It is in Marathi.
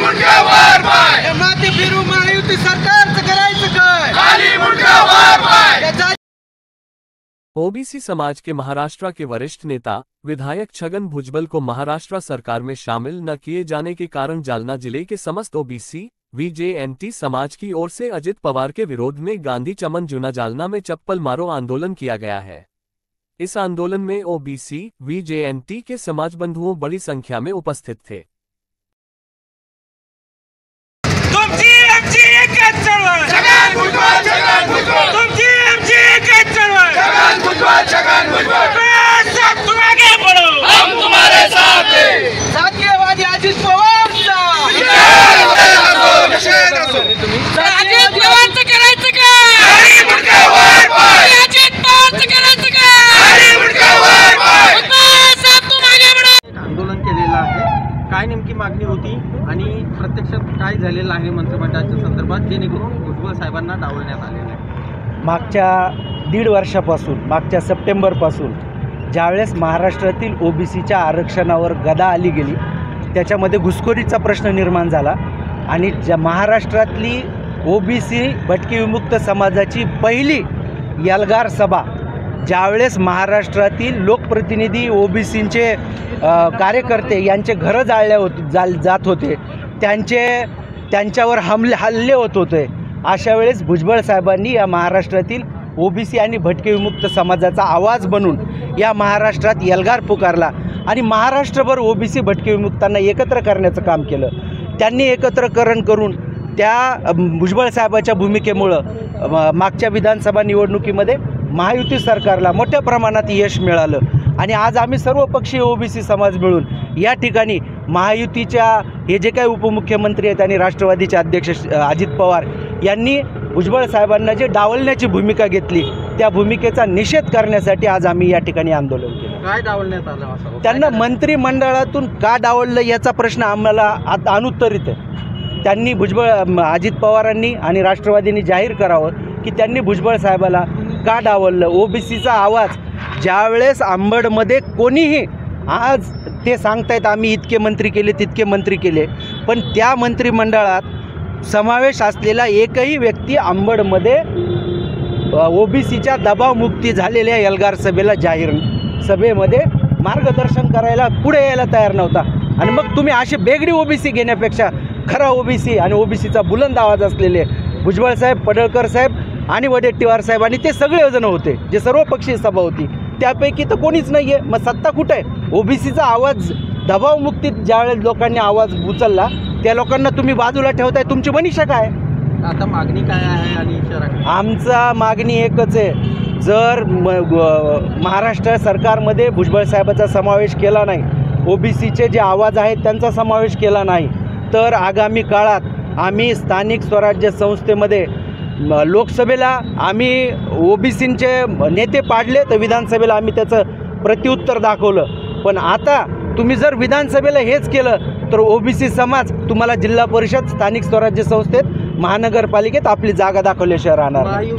मुंडक्यावर पाय माती फिरू महायुती सरकारचं करायचं काय? खाली मुंडक्यावर पाय। ओबीसी समाज के महाराष्ट्र के वरिष्ठ नेता विधायक छगन भुजबल को महाराष्ट्र सरकार में शामिल न किए जाने के कारण जालना जिले के समस्त ओबीसी वीजेएनटी समाज की ओर से अजित पवार के विरोध में गांधी चमन जुना जालना में चप्पल मारो आंदोलन किया गया है। इस आंदोलन में ओबीसी वीजेएनटी के समाज बंधुओं बड़ी संख्या में उपस्थित थे। जातीयवादी अजित पवार आंदोलन केलेलं आहे। काय नेमकी मागणी होती आणि प्रत्यक्षात काय झालेलं आहे मंत्रिमंडळाच्या संदर्भात जेणेकरून भुजबळ साहेबांना डावलण्यात आलेलं आहे? मागच्या 1.5 वर्षापासून मागच्या सप्टेंबरपासून ज्यावेळेस महाराष्ट्रातील ओबीसीच्या आरक्षणावर गदा आली गेली त्याच्यामध्ये घुसखोरीचा प्रश्न निर्माण झाला आणि महाराष्ट्रातली ओबीसी भटके विमुक्त समाजाची पहिली एल्गार सभा ज्यावेळेस महाराष्ट्रातील लोकप्रतिनिधी ओबीसींचे कार्यकर्ते यांचे घरं जात होते, त्यांच्यावर हल्ले होत होते, अशा वेळेस भुजबळ साहेबांनी या महाराष्ट्रातील ओबीसी आणि भटके विमुक्त समाजाचा आवाज बनून या महाराष्ट्रात एल्गार पुकारला आणि महाराष्ट्रभर ओबीसी भटके विमुक्तांना एकत्र करण्याचं काम केलं। त्यांनी एकत्रकरण करून त्या भुजबळ साहेबाच्या भूमिकेमुळं मागच्या विधानसभा निवडणुकीमध्ये महायुती सरकारला मोठ्या प्रमाणात यश मिळालं आणि आज आम्ही सर्वपक्षीय ओबीसी समाज मिळून या ठिकाणी महायुतीच्या हे जे काही उपमुख्यमंत्री आहेत आणि राष्ट्रवादीचे अध्यक्ष अजित पवार यांनी भुजबळ साहेबांना जे डावलण्याची भूमिका घेतली त्या भूमिकेचा निषेध करण्यासाठी आज आम्ही या ठिकाणी आंदोलन केलं। काय डावलण्यात आलं असं? त्यांना मंत्रिमंडळातून का डावललं याचा प्रश्न आम्हाला अनुत्तरित आहे। त्यांनी अजित पवारांनी आणि राष्ट्रवादींनी जाहीर करावं की त्यांनी भुजबळ साहेबाला का डावललं। ओबीसीचा आवाज ज्यावेळेस अंबडमध्ये कोणीही आज ते सांगतायत आम्ही इतके मंत्री केले तितके मंत्री केले, पण त्या मंत्रिमंडळात समावेश असलेला एकही व्यक्ती अंबडमध्ये ओबीसीच्या दबावमुक्ती झालेल्या एल्गार जाहीर सभेमध्ये मार्गदर्शन करायला पुढे यायला तयार नव्हता। आणि मग तुम्ही अशी बेगडी ओबीसी घेण्यापेक्षा खरा ओबीसी आणि ओबीसीचा बुलंद आवाज असलेले भुजबळ साहेब, पडळकर साहेब आणि वडेट्टीवार साहेब आणि ते सगळेजण होते जे सर्वपक्षीय सभा होती, त्यापैकी तर कोणीच नाही आहे। मग सत्ता कुठं आहे? ओबीसीचा आवाज दबावमुक्तीत ज्यावेळेस लोकांनी आवाज उचलला त्या लोकांना तुम्ही बाजूला ठेवताय, तुमची मनीषा काय? आता मागणी काय आहे आणि इशारा? आमचा मागणी एकच आहे, जर महाराष्ट्र सरकारमध्ये भुजबळ साहेबाचा समावेश केला नाही, ओबीसीचे जे आवाज आहेत त्यांचा समावेश केला नाही, तर आगामी काळात आम्ही स्थानिक स्वराज्य संस्थेमध्ये लोकसभेला आम्ही ओबीसींचे नेते पाडले तर विधानसभेला आम्ही त्याचं प्रत्युत्तर दाखवलं। पण आता तुम्ही जर विधानसभेला हेच केलं तर ओबीसी समाज तुम्हाला जिल्हा परिषद, स्थानिक स्वराज्य संस्थेत, महानगरपालिकेत आपली जागा दाखवल्याशिवाय राहणार नाही।